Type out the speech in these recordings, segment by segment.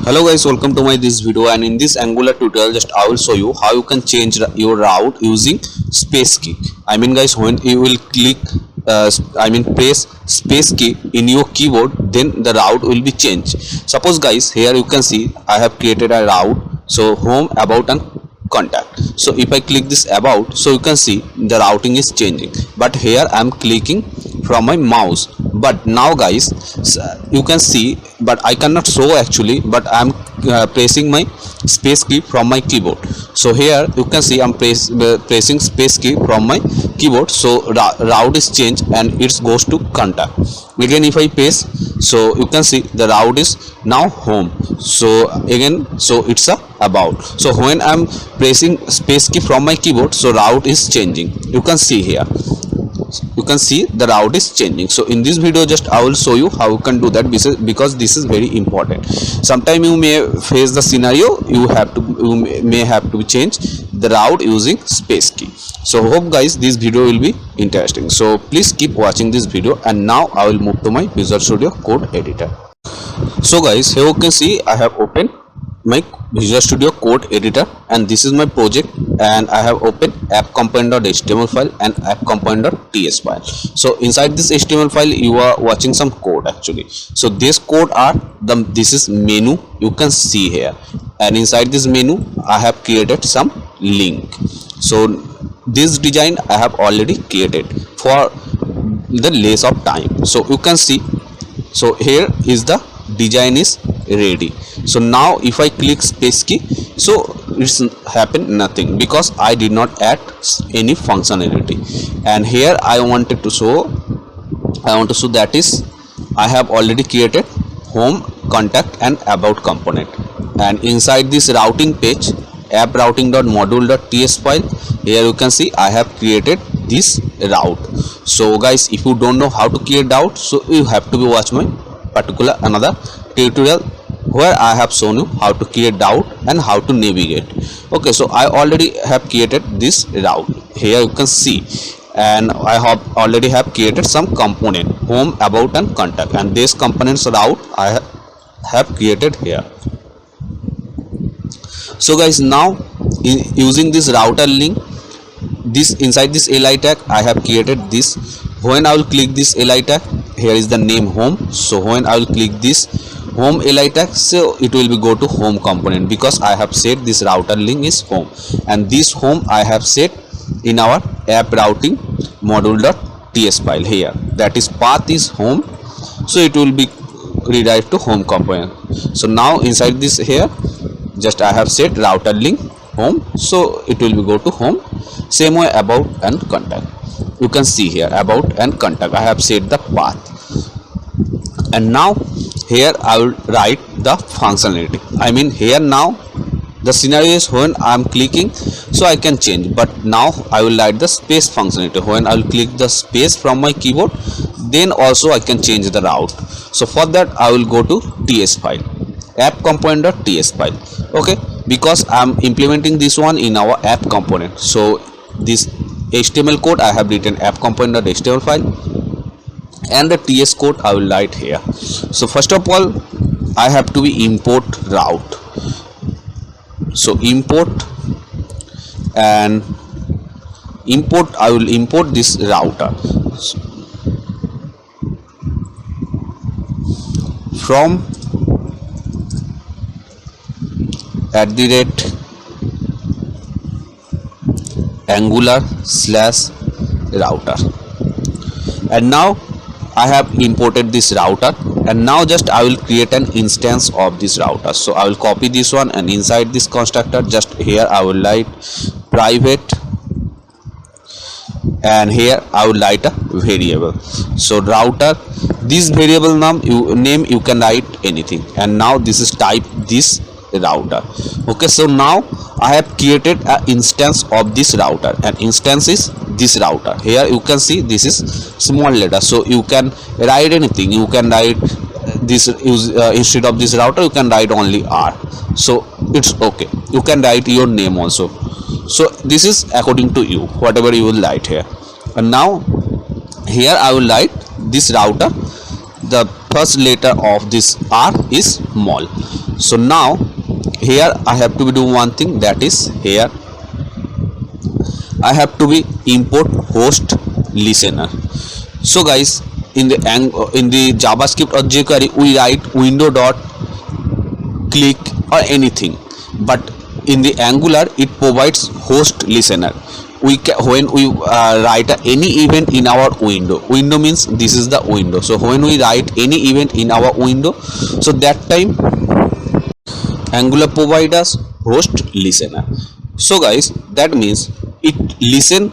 Hello guys, welcome to my this video, and in this Angular tutorial just I will show you how you can change your route using space key. Guys, when you will click press space key in your keyboard, then the route will be changed. Suppose guys, here you can see I have created a route, so home, about and contact. So if I click this about, so you can see the routing is changing, but here I am clicking from my mouse. But now guys, you can see, but I cannot show actually, but I am pressing my space key from my keyboard. So here you can see I'm pressing space key from my keyboard, so route is changed and it goes to contact. Again if I press, so you can see the route is now home. So again, so it's a about. So when I'm pressing space key from my keyboard, so route is changing. You can see here, you can see the route is changing. So in this video just I will show you how you can do that, because this is very important. Sometime you may face the scenario you may have to change the route using space key. So hope guys this video will be interesting, so please keep watching this video. And now I will move to my Visual Studio Code editor. So guys, here you can see I have opened my Visual Studio Code editor, and this is my project, and I have opened app-component.html file and app-component.ts file. So inside this HTML file you are watching some code actually. So this code are this is menu, you can see here, and inside this menu I have created some link. So this design I have already created for the less of time. So you can see, so here is the design is ready. So now if I click space key, so it's happened nothing, because I did not add any functionality. And here I want to show that is I have already created home, contact and about component. And inside this routing page, app routing.module.ts file, here you can see I have created this route. So guys, if you don't know how to create route, so you have to watch my particular another tutorial where I have shown you how to create route and how to navigate. Okay, so I already have created this route. Here you can see, and I have already have created some component, home, about and contact, and this components route I have created here. So guys, now using this router link, this inside this li tag I have created this. When I will click this li tag, here is the name home. So when I will click this home li tag, so it will be go to home component, because I have set this router link is home, and this home I have set in our app routing module.ts file here, that is path is home, so it will be redirect to home component. So now inside this here just I have set router link home, so it will be go to home. Same way about and contact, you can see here about and contact I have set the path. And now here I will write the functionality. Here now the scenario is when I am clicking, so I can change, but now I will write the space functionality. When I will click the space from my keyboard, then also I can change the route. So for that I will go to ts file, app component.ts file. Okay, because I am implementing this one in our app component, so this HTML code I have written app component.html file, and the ts code I will write here. So first of all I have to be import route. So import, and import I will import this router from @angular/router. And now I have imported this router, and now just I will create an instance of this router. So I will copy this one, and inside this constructor just here I will write private, and here I will write a variable. So router, this variable name you can write anything, and now this is type this router. Okay, so now I have created an instance of this router, and instance is this router. Here you can see this is small letter, so you can write anything. You can write this instead of this router you can write only R, so it's okay. You can write your name also. So this is according to you, whatever you will write here. And now here I will write this router, the first letter of this R is small. So now here I have to do one thing, that is here I have to be import host listener. So guys, in the JavaScript or jQuery we write window dot click or anything, but in the Angular it provides host listener. When we write any event in our window means this is the window. So when we write any event in our window, so that time Angular provide us host listener. So guys, that means it listen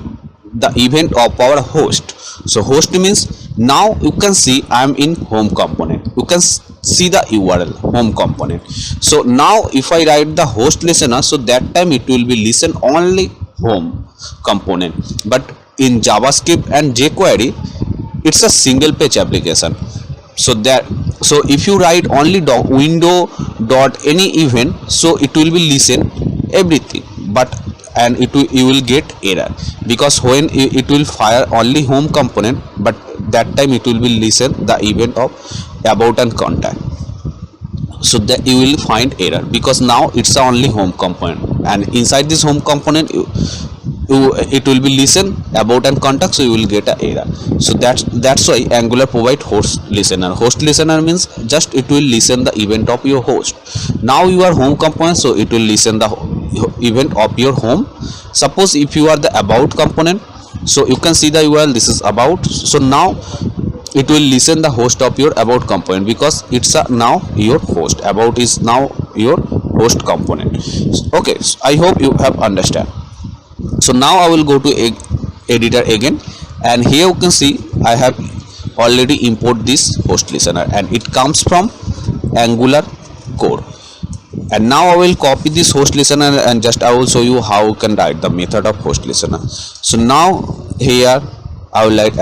the event of our host. So host means now you can see I am in home component. You can see the URL home component. So now if I write the host listener, so that time it will be listen only home component. But in JavaScript and jQuery it's a single page application. So if you write only window dot any event, so it will be listen everything, but and you will get error, because when it will fire only home component, but that time it will be listen the event of about and contact. So that you will find error, because now it's only home component, and inside this home component it will be listen about and contact, so you will get a error. So that's why Angular provide host listener. Host listener means just it will listen the event of your host. Now you are home component, so it will listen the event of your home. Suppose if you are the about component, so you can see the URL, this is about. So now it will listen the host of your about component, because it's now your host. About is now your host component. Okay, so I hope you have understand. So now I will go to editor again, and here you can see I have already import this host listener, and it comes from Angular core. And now I will copy this host listener, and just I will show you how you can write the method of host listener. So now here I will write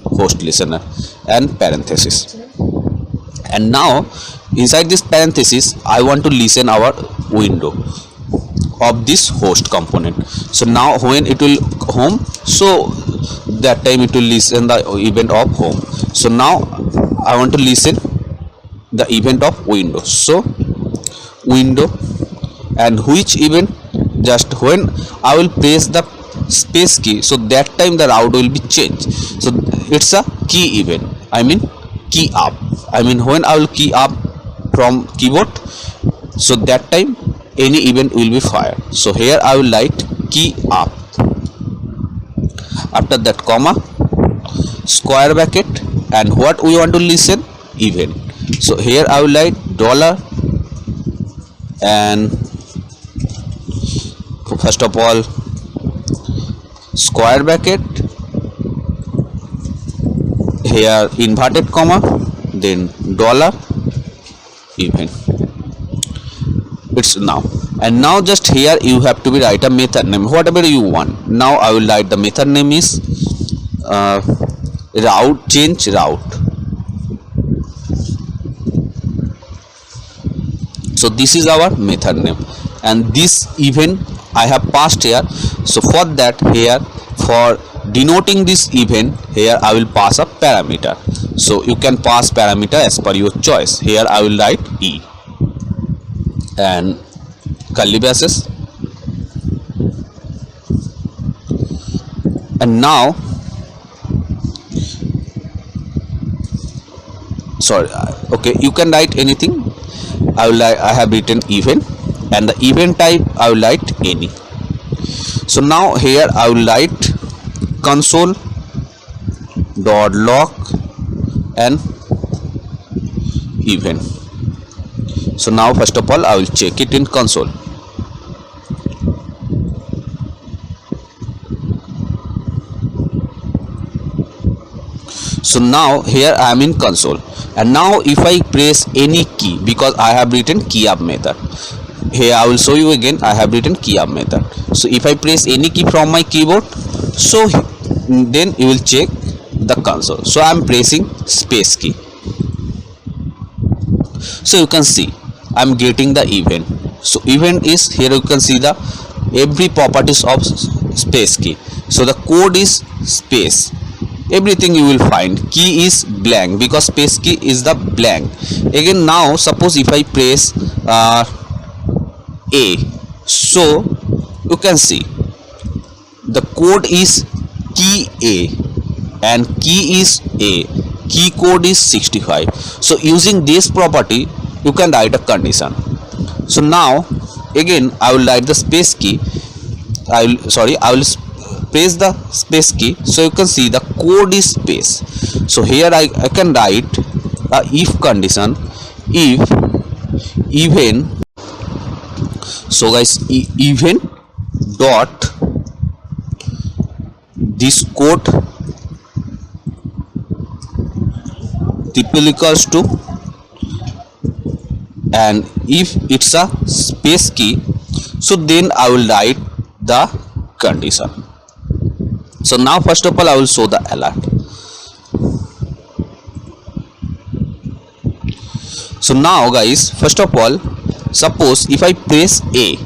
@host listener and parenthesis, and now inside this parenthesis I want to listen our window of this host component. So now when it will home, so that time it will listen the event of home. So now I want to listen the event of window. So window, and which event, just when I will press the space key, so that time the route will be changed. So it's a key event, I mean key up, I mean when I will key up from keyboard, so that time any event will be fired. So here I will write key up, after that comma, square bracket, and what we want to listen, event. So here I will write dollar, and first of all square bracket, here inverted comma, then dollar, event. It's now, and now just here you have to be write a method name, whatever you want. Now I will write the method name is route, change route. So this is our method name, and this event I have passed here. So for that, here for denoting this event, here I will pass a parameter. So you can pass parameter as per your choice. Here I will write e and curly braces, and now okay, you can write anything. I have written event, and the event type I will write any. So now here I will write console dot log and event. So now first of all I will check it in console. So now here I am in console, and now if I press any key, because I have written key up method, here I will show you again, I have written key up method. So if I press any key from my keyboard, so then you will check the console. So I am pressing space key, so you can see I am getting the event. So event is here, you can see the every properties of space key. So the code is space, everything you will find. Key is blank because space key is the blank. Again, now suppose if I press A, so you can see the code is key A and key is A, key code is 65. So using this property you can write a condition. So now again I will write the space key. I will press the space key, so you can see the code is space. So here I can write a if condition, if even, so guys, even dot this code triple equals to, and if it's a space key, so then I will write the condition. So now first of all I will show the alert. So now guys, first of all, suppose if I press A,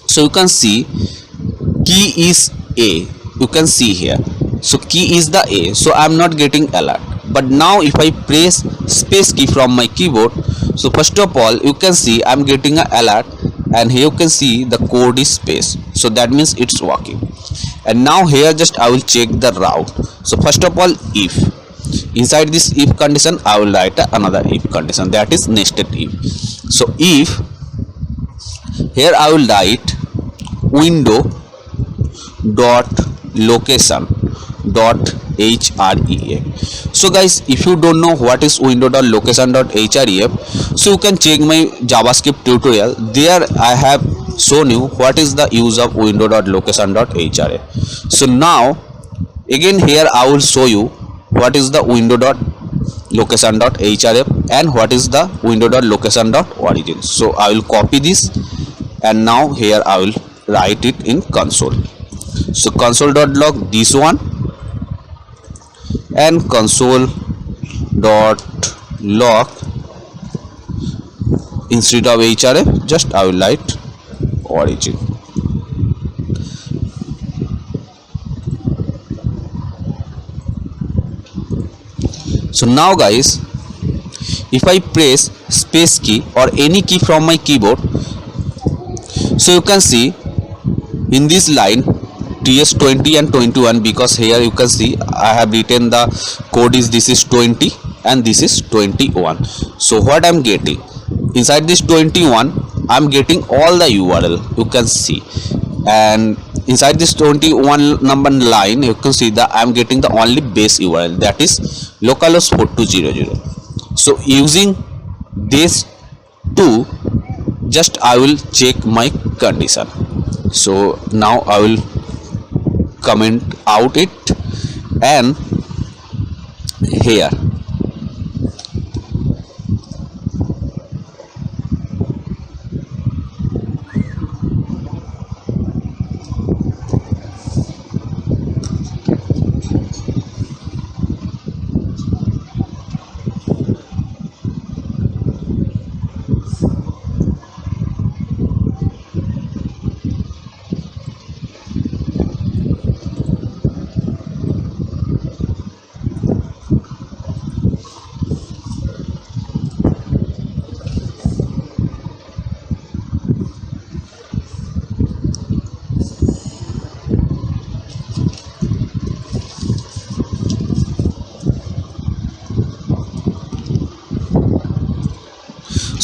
so you can see key is A, you can see here, so key is the A, so I am not getting alert. But now if I press space key from my keyboard, so first of all you can see I am getting an alert, and here you can see the code is space, so that means it's working. And now here just I will check the route. So first of all, if inside this if condition I will write another if condition, that is nested if. So if here I will write window dot location dot href. So guys, if you don't know what is window dot location dot href, so you can check my JavaScript tutorial. There I have shown you what is the use of window dot location dot href. So now again here I will show you what is the window dot location dot href and what is the window dot location dot origin. So I will copy this, and now here I will write it in console. So console dot log this one, and console dot log instead of href just I will write origin. So now guys, if I press space key or any key from my keyboard, so you can see in this line TS20 and 21, because here you can see I have written the code is this is 20 and this is 21. So what I'm getting inside this 21, I'm getting all the URL, you can see, and inside this 21 number line you can see that I'm getting the only base URL, that is localhost 4200. So using this two, just I will check my condition. So now I will comment out it, and here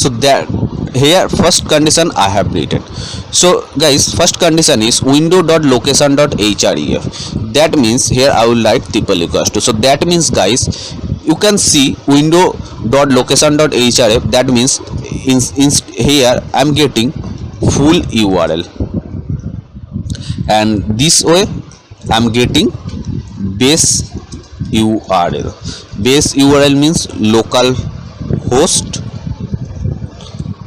so that here first condition I have written. So guys, first condition is window dot location dot href, that means here I will write triple equals to. So that means guys, you can see window dot location dot href, that means here I am getting full URL, and this way I am getting base URL. Base URL means local host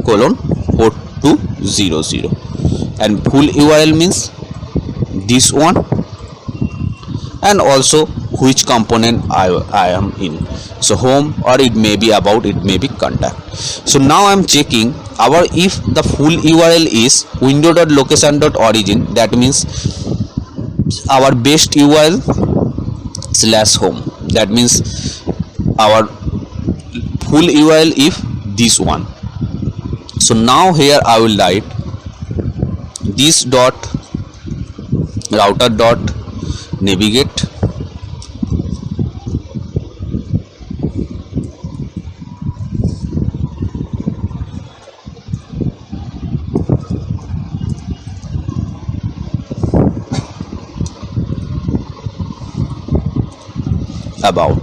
colon 4200, and full URL means this one, and also which component I am in. So home, or it may be about, it may be contact. So now I am checking our if the full URL is window.location.origin, that means our best URL slash home. That means our full URL if this one. So now here I will write this dot router dot navigate about.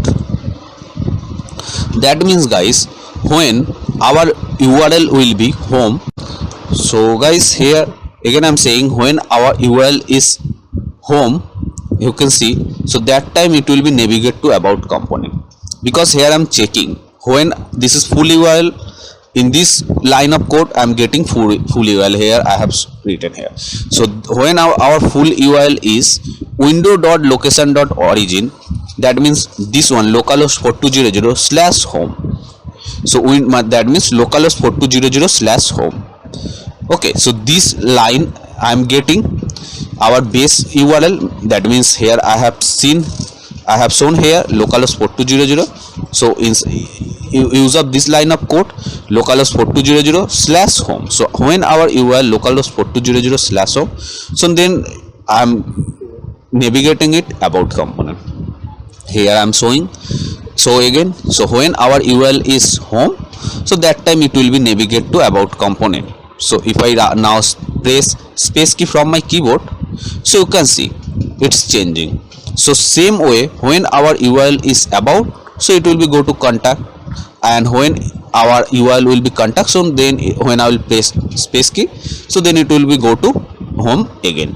That means guys, when our URL will be home, so guys here again I'm saying when our URL is home, you can see, so that time it will be navigate to about component, because here I'm checking when this is full URL. In this line of code I'm getting full URL here I have written here. So when our full URL is window.location.origin, that means this one localhost 4200 slash home. So that means localhost 4200 slash home. Okay, so this line I am getting our base URL. That means here I have shown here localhost 4200. So in use of this line of code localhost 4200 slash home. So when our URL localhost 4200 slash home, so then I am navigating it about component. Here I am showing. So again, so when our URL is home, so that time it will be navigate to about component. So if I now press space key from my keyboard, so you can see it's changing. So same way when our URL is about, so it will be go to contact, and when our URL will be contact, so then when I will press space key, so then it will be go to home again.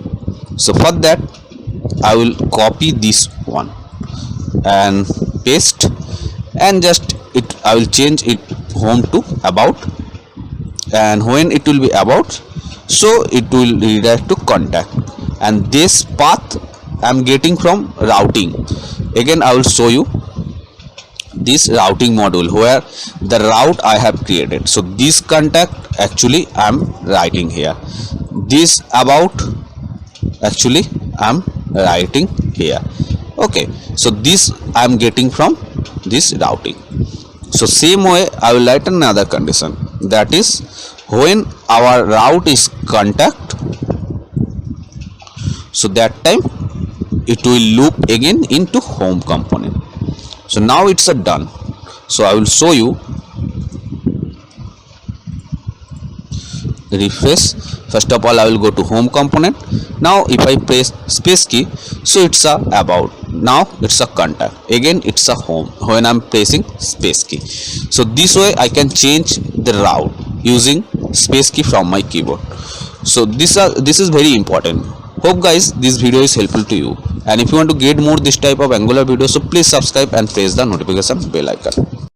So for that I will copy this one and paste, and just I will change it home to about, and when it will be about, so it will redirect to contact. And this path I am getting from routing. Again I will show you this routing module where the route I have created. So this contact actually I am writing here, this about actually I am writing here. Okay, so this I am getting from this routing. So same way I will write another condition, that is when our route is contact, so that time it will loop again into home component. So now it's a done. So I will show you, refresh. First of all I will go to home component. Now if I press space key, so it's a about, now it's a contact, again it's a home when I'm pressing space key. So this way I can change the route using space key from my keyboard. So this is very important. Hope guys this video is helpful to you, and if you want to get more this type of Angular videos, so please subscribe and press the notification bell icon.